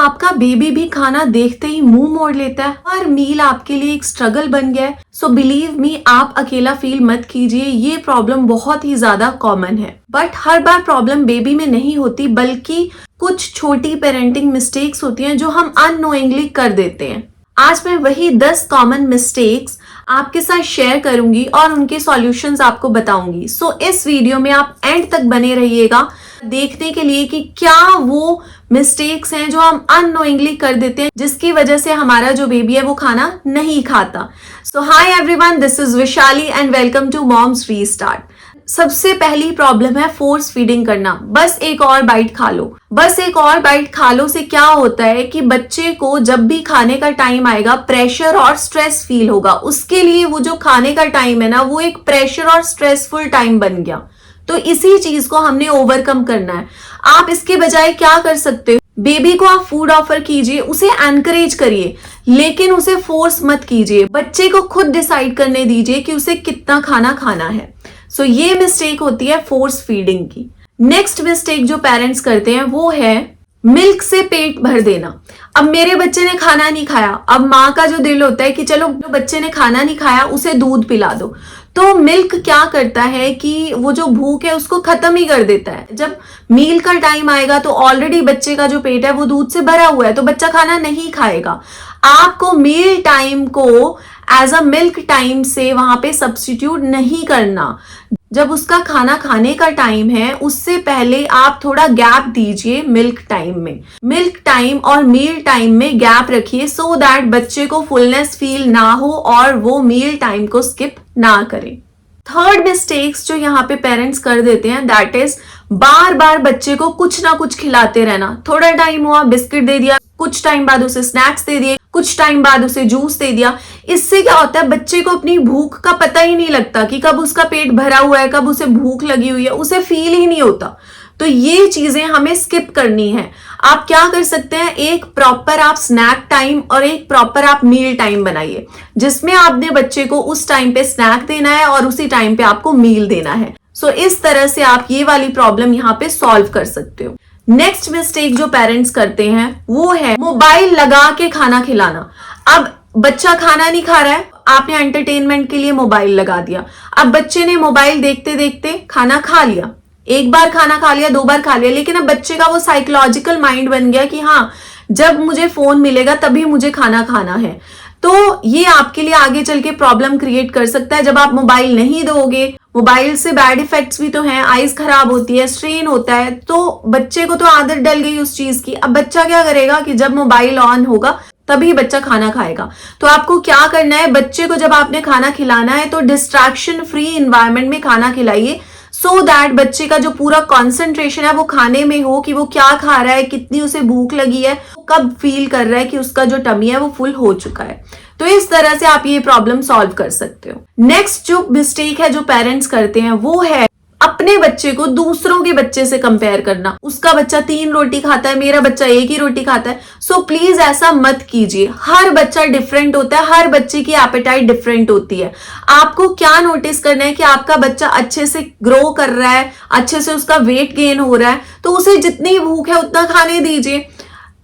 आपका बेबी भी खाना देखते ही मुंह मोड़ लेता है, हर मील आपके लिए एक स्ट्रगल बन गया है, सो बिलीव मी, आप अकेला फील मत कीजिए। ये प्रॉब्लम बहुत ही ज्यादा कॉमन है, but her bar problem baby में नहीं होती, बल्कि कुछ छोटी पेरेंटिंग मिस्टेक्स होती हैं जो हम अननोइंगली कर देते हैं। आज मैं वही 10 कॉमन मिस्टेक्स आपके साथ शेयर करूंगी और उनके सॉल्यूशंस आपको बताऊंगी। सो इस वीडियो में आप एंड तक बने रहिएगा देखने के लिए कि क्या वो मिस्टेक्स हैं जो हम अननोइंगली कर देते हैं, जिसकी वजह से हमारा जो बेबी है वो खाना नहीं खाता। So hi everyone, this is Vishali and welcome to mom's restart. सबसे पहली प्रॉब्लम है फोर्स फीडिंग करना। बस एक और बाइट खा लो, बस एक और बाइट खा लो से क्या होता है कि बच्चे को जब भी खाने का टाइम आएगा प्रेशर और स्ट्रेस फील होगा। उसके लिए वो जो खाने का टाइम है ना, वो एक प्रेशर और स्ट्रेसफुल टाइम बन गया। तो इसी चीज को हमने ओवरकम करना है। आप इसके बजाय क्या कर सकते हो, बेबी को आप फूड ऑफर कीजिए, उसे एनकरेज करिए, लेकिन उसे फोर्स मत कीजिए। बच्चे को खुद डिसाइड करने दीजिए कि उसे कितना खाना खाना है। सो ये मिस्टेक होती है फोर्स फीडिंग की। नेक्स्ट मिस्टेक जो पेरेंट्स करते हैं वो है मिल्क से पेट भर देना। अब मेरे बच्चे ने खाना नहीं खाया, अब माँ का जो दिल होता है कि चलो बच्चे ने खाना नहीं खाया उसे दूध पिला दो। तो मिल्क क्या करता है कि वो जो भूख है उसको खत्म ही कर देता है। जब मील का टाइम आएगा तो ऑलरेडी बच्चे का जो पेट है वो दूध से भरा हुआ है, तो बच्चा खाना नहीं खाएगा। आपको मील टाइम को एज अ मिल्क टाइम से वहां पे सब्स्टिट्यूट नहीं करना। जब उसका खाना खाने का टाइम है उससे पहले आप थोड़ा गैप दीजिए मिल्क टाइम में। मिल्क टाइम और मील टाइम में गैप रखिए सो दैट बच्चे को फुलनेस फील ना हो और वो मील टाइम को स्किप ना करे। थर्ड मिस्टेक्स जो यहाँ पे पेरेंट्स कर देते हैं दैट इज बार बार बच्चे को कुछ ना कुछ खिलाते रहना। थोड़ा टाइम हुआ बिस्किट दे दिया, कुछ टाइम बाद उसे स्नैक्स दे दिए, कुछ टाइम बाद उसे जूस दे दिया। इससे क्या होता है, बच्चे को अपनी भूख का पता ही नहीं लगता कि कब उसका पेट भरा हुआ है, कब उसे भूख लगी हुई है, उसे फील ही नहीं होता। तो ये चीजें हमें स्किप करनी है। आप क्या कर सकते हैं, एक प्रॉपर आप स्नैक टाइम और एक प्रॉपर आप मील टाइम बनाइए, जिसमें आपने बच्चे को उस टाइम पे स्नैक देना है और उसी टाइम पे आपको मील देना है। सो इस तरह से आप ये वाली प्रॉब्लम यहाँ पे सॉल्व कर सकते हो। नेक्स्ट मिस्टेक जो पेरेंट्स करते हैं वो है मोबाइल लगा के खाना खिलाना। अब बच्चा खाना नहीं खा रहा है, आपने एंटरटेनमेंट के लिए मोबाइल लगा दिया। अब बच्चे ने मोबाइल देखते देखते खाना खा लिया, एक बार खाना खा लिया, 2 बार खा लिया, लेकिन अब बच्चे का वो साइकोलॉजिकल माइंड बन गया कि हाँ जब मुझे फोन मिलेगा तभी मुझे खाना खाना है। तो ये आपके लिए आगे चल के प्रॉब्लम क्रिएट कर सकता है। जब आप मोबाइल नहीं दोगे, मोबाइल से बैड इफेक्ट्स भी तो हैं, आईज खराब होती है, स्ट्रेन होता है, तो बच्चे को तो आदत डल गई उस चीज की। अब बच्चा क्या करेगा कि जब मोबाइल ऑन होगा तभी बच्चा खाना खाएगा। तो आपको क्या करना है, बच्चे को जब आपने खाना खिलाना है तो डिस्ट्रैक्शन फ्री इन्वायरमेंट में खाना खिलाइए सो दैट बच्चे का जो पूरा कॉन्सेंट्रेशन है वो खाने में हो कि वो क्या खा रहा है, कितनी उसे भूख लगी है, कब फील कर रहा है कि उसका जो टमी है वो फुल हो चुका है। तो इस तरह से आप ये प्रॉब्लम सॉल्व कर सकते हो। नेक्स्ट जो मिस्टेक है जो पेरेंट्स करते हैं वो है अपने बच्चे को दूसरों के बच्चे से कंपेयर करना। उसका बच्चा 3 रोटी खाता है, मेरा बच्चा 1 ही रोटी खाता है। सो प्लीज ऐसा मत कीजिए। हर बच्चा डिफरेंट होता है, हर बच्चे की एपेटाइट डिफरेंट होती है। आपको क्या नोटिस करना है कि आपका बच्चा अच्छे से ग्रो कर रहा है, अच्छे से उसका वेट गेन हो रहा है, तो उसे जितनी भूख है उतना खाने दीजिए।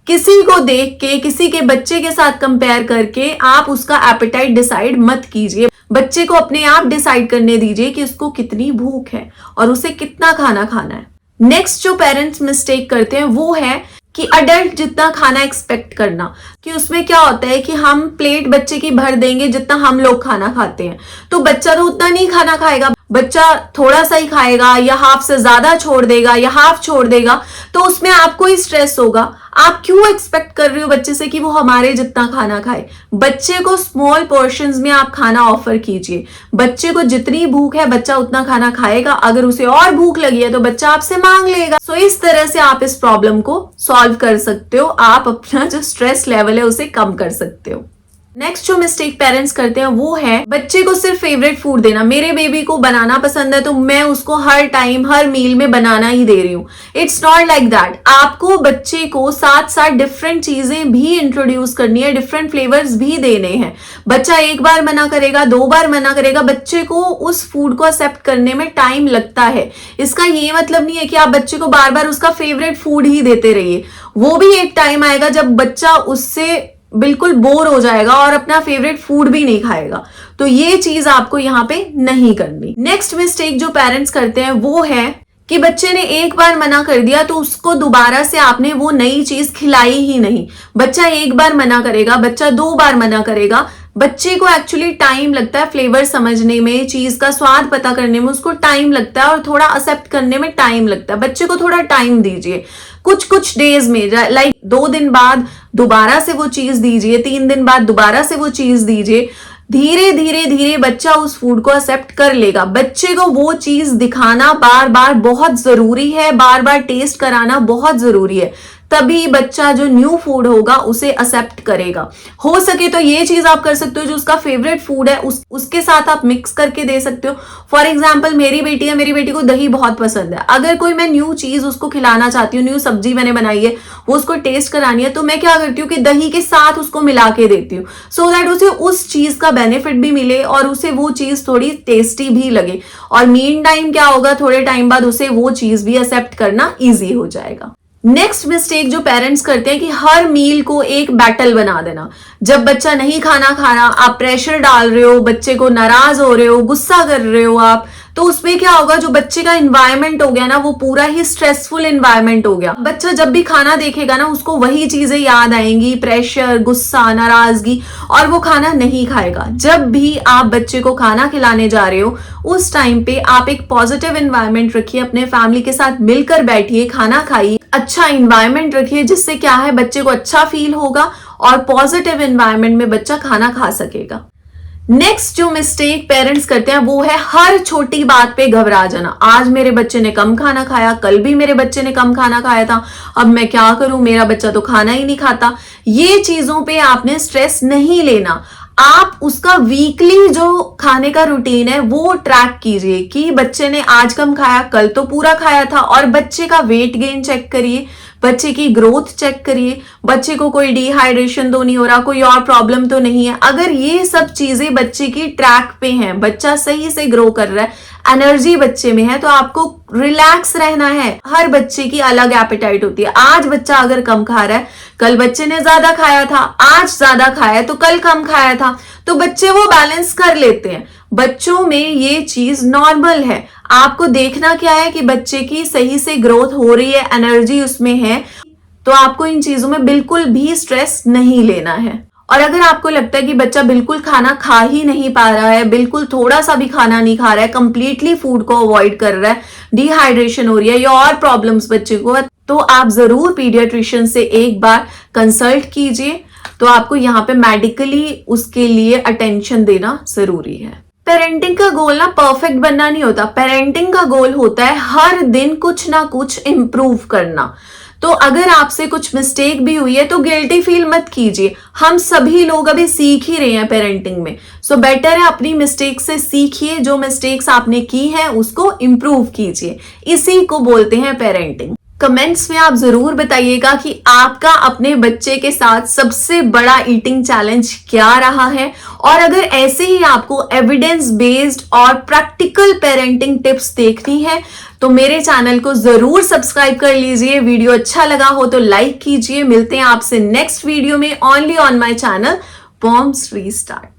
किसी को देख के, किसी के बच्चे के साथ कंपेयर करके आप उसका एपेटाइट डिसाइड मत कीजिए। बच्चे को अपने आप डिसाइड करने दीजिए कि उसको कितनी भूख है और उसे कितना खाना खाना है। नेक्स्ट जो पेरेंट्स मिस्टेक करते हैं वो है कि अडल्ट जितना खाना एक्सपेक्ट करना, कि उसमें क्या होता है कि हम प्लेट बच्चे की भर देंगे जितना हम लोग खाना खाते हैं, तो बच्चा तो उतना नहीं खाना खाएगा, बच्चा थोड़ा सा ही खाएगा या हाफ से ज्यादा छोड़ देगा या हाफ छोड़ देगा, तो उसमें आपको ही स्ट्रेस होगा। आप क्यों एक्सपेक्ट कर रहे हो बच्चे से कि वो हमारे जितना खाना खाए। बच्चे को स्मॉल पोर्शंस में आप खाना ऑफर कीजिए। बच्चे को जितनी भूख है बच्चा उतना खाना खाएगा, अगर उसे और भूख लगी है तो बच्चा आपसे मांग लेगा। सो इस तरह से आप इस प्रॉब्लम को सॉल्व कर सकते हो, आप अपना जो स्ट्रेस लेवल है उसे कम कर सकते हो। नेक्स्ट जो मिस्टेक पेरेंट्स करते हैं वो है बच्चे को सिर्फ फेवरेट फूड देना। मेरे बेबी को बनाना पसंद है तो मैं उसको हर टाइम हर मील में बनाना ही दे रही हूँ। It's not like that. आपको बच्चे को साथ साथ डिफरेंट चीजें भी इंट्रोड्यूस करनी है, डिफरेंट फ्लेवर्स भी देने हैं। बच्चा एक बार मना करेगा, 2 बार मना करेगा, बच्चे को उस फूड को एक्सेप्ट करने में टाइम लगता है। इसका ये मतलब नहीं है कि आप बच्चे को बार बार उसका फेवरेट फूड ही देते रहिए। वो भी एक टाइम आएगा जब बच्चा उससे बिल्कुल बोर हो जाएगा और अपना फेवरेट फूड भी नहीं खाएगा। तो ये चीज आपको यहाँ पे नहीं करनी। नेक्स्ट मिस्टेक जो पेरेंट्स करते हैं वो है कि बच्चे ने एक बार मना कर दिया तो उसको दोबारा से आपने वो नई चीज खिलाई ही नहीं। बच्चा एक बार मना करेगा, बच्चा 2 बार मना करेगा, बच्चे को एक्चुअली टाइम लगता है फ्लेवर समझने में, चीज का स्वाद पता करने में उसको टाइम लगता है और थोड़ा एक्सेप्ट करने में टाइम लगता है। बच्चे को थोड़ा टाइम दीजिए, कुछ डेज में, लाइक 2 दिन बाद दोबारा से वो चीज दीजिए, 3 दिन बाद दोबारा से वो चीज दीजिए। धीरे धीरे धीरे बच्चा उस फूड को एक्सेप्ट कर लेगा। बच्चे को वो चीज दिखाना बार बार बहुत जरूरी है, बार बार टेस्ट कराना बहुत जरूरी है, तभी बच्चा जो न्यू फूड होगा उसे एक्सेप्ट करेगा। हो सके तो ये चीज आप कर सकते हो, जो उसका फेवरेट फूड है उसके साथ आप मिक्स करके दे सकते हो। फॉर एग्जाम्पल मेरी बेटी है, मेरी बेटी को दही बहुत पसंद है। अगर कोई मैं न्यू चीज उसको खिलाना चाहती हूँ, न्यू सब्जी मैंने बनाई है, वो उसको टेस्ट करानी है, तो मैं क्या करती हूँ कि दही के साथ उसको मिला के देती हूँ, सो दैट उसे उस चीज का बेनिफिट भी मिले और उसे वो चीज थोड़ी टेस्टी भी लगे। और मीन टाइम क्या होगा, थोड़े टाइम बाद उसे वो चीज भी एक्सेप्ट करना ईजी हो जाएगा। नेक्स्ट मिस्टेक जो पेरेंट्स करते हैं कि हर मील को एक बैटल बना देना। जब बच्चा नहीं खाना खा रहा, आप प्रेशर डाल रहे हो, बच्चे को नाराज हो रहे हो, गुस्सा कर रहे हो आप, तो उसमें क्या होगा, जो बच्चे का इन्वायरमेंट हो गया ना, वो पूरा ही स्ट्रेसफुल इन्वायरमेंट हो गया। बच्चा जब भी खाना देखेगा ना, उसको वही चीजें याद आएंगी, प्रेशर, गुस्सा, नाराजगी, और वो खाना नहीं खाएगा। जब भी आप बच्चे को खाना खिलाने जा रहे हो, उस टाइम पे आप एक पॉजिटिव इन्वायरमेंट रखिए, अपने फैमिली के साथ मिलकर बैठिए, खाना खाइए, अच्छा इन्वायरमेंट रखिए, जिससे क्या है बच्चे को अच्छा फील होगा और पॉजिटिव इन्वायरमेंट में बच्चा खाना खा सकेगा। नेक्स्ट जो मिस्टेक पेरेंट्स करते हैं वो है हर छोटी बात पे घबरा जाना। आज मेरे बच्चे ने कम खाना खाया, कल भी मेरे बच्चे ने कम खाना खाया था, अब मैं क्या करूं, मेरा बच्चा तो खाना ही नहीं खाता। ये चीजों पे आपने स्ट्रेस नहीं लेना। आप उसका वीकली जो खाने का रूटीन है वो ट्रैक कीजिए कि बच्चे ने आज कम खाया, कल तो पूरा खाया था, और बच्चे का वेट गेन चेक करिए, बच्चे की ग्रोथ चेक करिए, बच्चे को कोई डिहाइड्रेशन तो नहीं हो रहा, कोई और प्रॉब्लम तो नहीं है। अगर ये सब चीजें बच्चे की ट्रैक पे हैं, बच्चा सही से ग्रो कर रहा है, एनर्जी बच्चे में है, तो आपको रिलैक्स रहना है। हर बच्चे की अलग एपेटाइट होती है। आज बच्चा अगर कम खा रहा है, कल बच्चे ने ज्यादा खाया था, आज ज्यादा खाया तो कल कम खाया था, तो बच्चे वो बैलेंस कर लेते हैं। बच्चों में ये चीज नॉर्मल है। आपको देखना क्या है कि बच्चे की सही से ग्रोथ हो रही है, एनर्जी उसमें है, तो आपको इन चीजों में बिल्कुल भी स्ट्रेस नहीं लेना है। और अगर आपको लगता है कि बच्चा बिल्कुल खाना खा ही नहीं पा रहा है, बिल्कुल थोड़ा सा भी खाना नहीं खा रहा है, कंप्लीटली फूड को अवॉइड कर रहा है, डिहाइड्रेशन हो रही है या और प्रॉब्लम्स बच्चे को, तो आप जरूर पीडियाट्रिशियन से एक बार कंसल्ट कीजिए। तो आपको यहाँ पे मेडिकली उसके लिए अटेंशन देना जरूरी है। पेरेंटिंग का गोल ना परफेक्ट बनना नहीं होता। पेरेंटिंग का गोल होता है हर दिन कुछ ना कुछ इम्प्रूव करना। तो अगर आपसे कुछ मिस्टेक भी हुई है तो गिल्टी फील मत कीजिए। हम सभी लोग अभी सीख ही रहे हैं पेरेंटिंग में, सो बेटर है अपनी मिस्टेक से सीखिए, जो मिस्टेक्स आपने की हैं उसको इम्प्रूव कीजिए। इसी को बोलते हैं पेरेंटिंग। कमेंट्स में आप जरूर बताइएगा कि आपका अपने बच्चे के साथ सबसे बड़ा ईटिंग चैलेंज क्या रहा है, और अगर ऐसे ही आपको एविडेंस बेस्ड और प्रैक्टिकल पेरेंटिंग टिप्स देखनी है तो मेरे चैनल को जरूर सब्सक्राइब कर लीजिए। वीडियो अच्छा लगा हो तो लाइक कीजिए। मिलते हैं आपसे नेक्स्ट वीडियो में only on my channel moms restart.